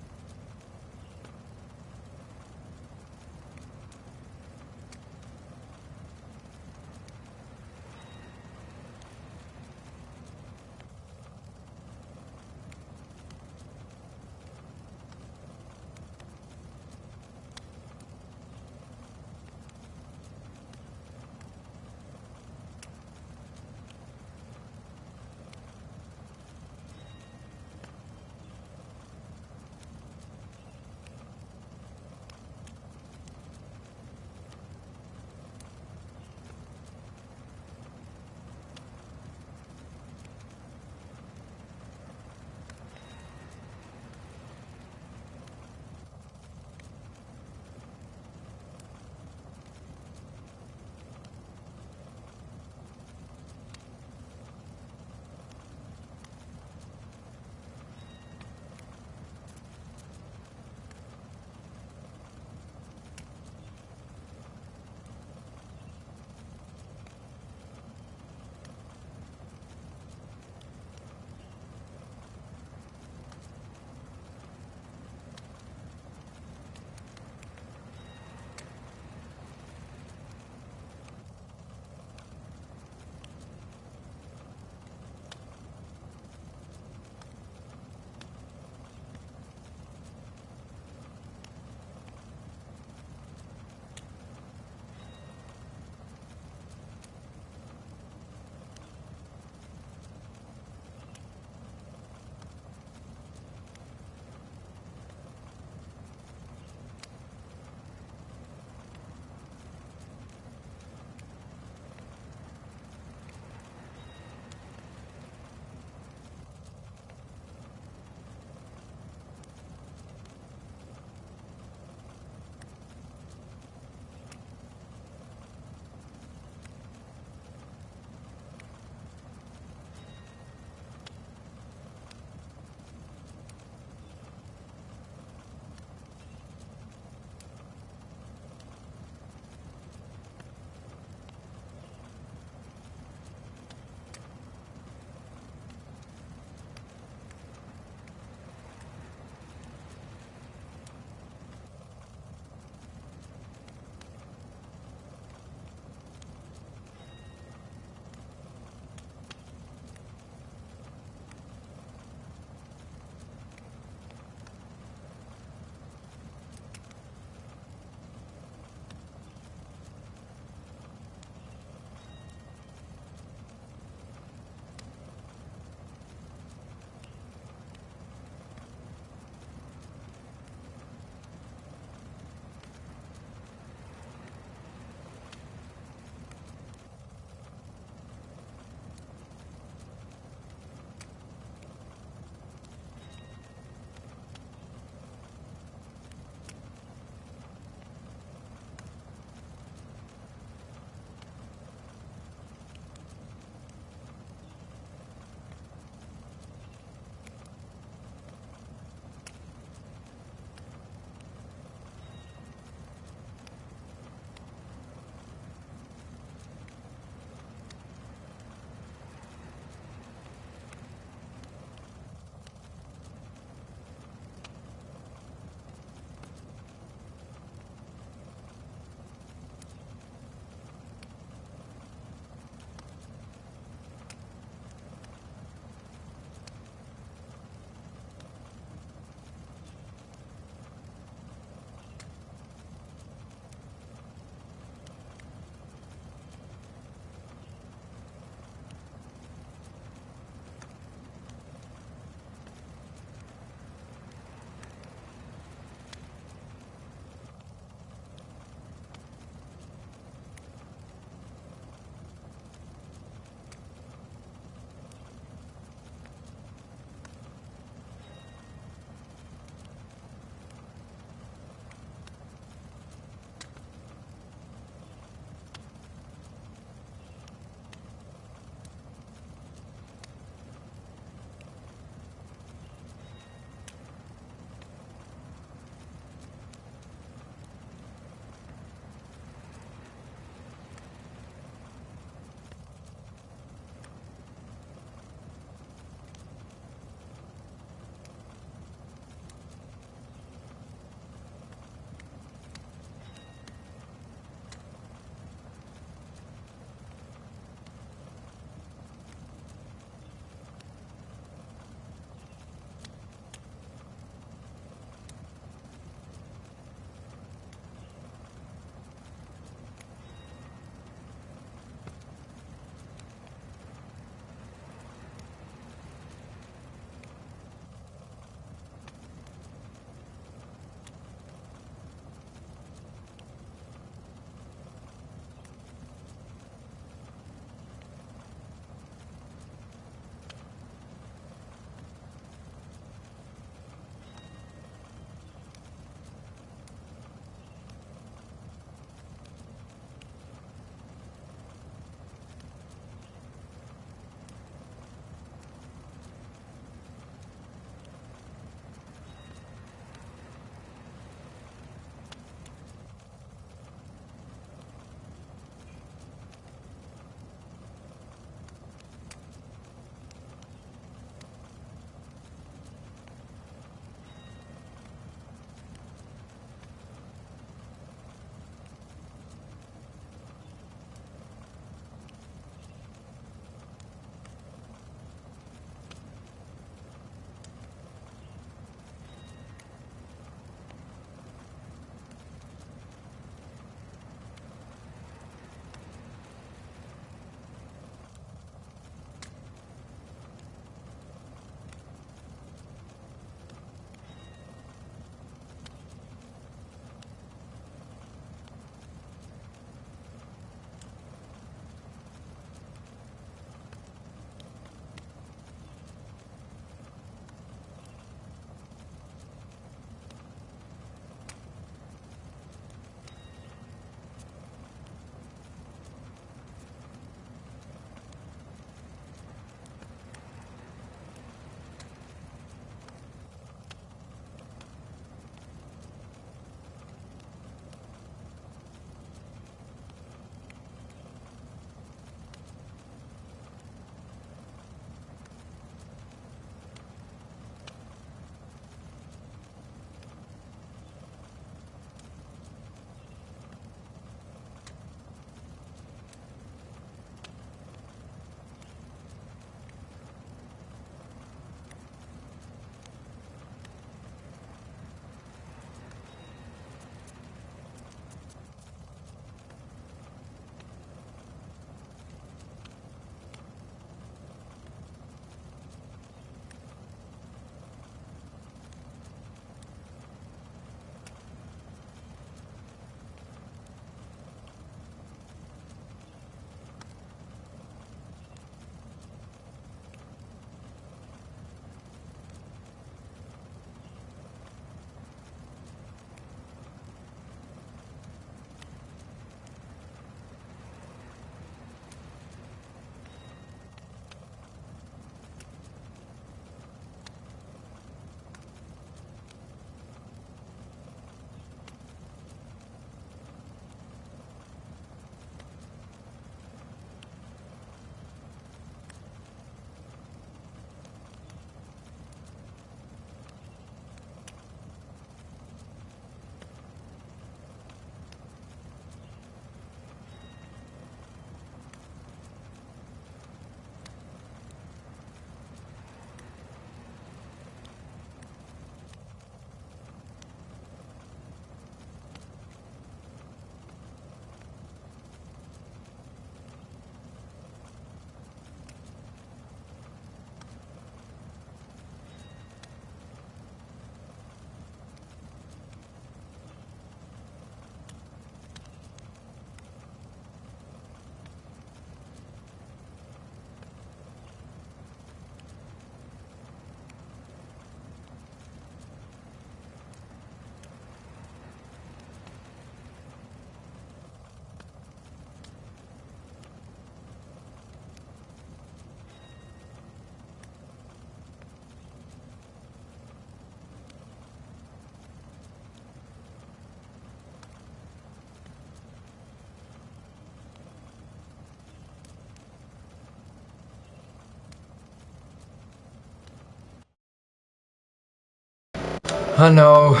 I know.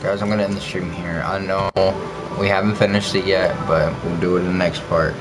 Guys, I'm gonna end the stream here. I know we haven't finished it yet, but we'll do it in the next part.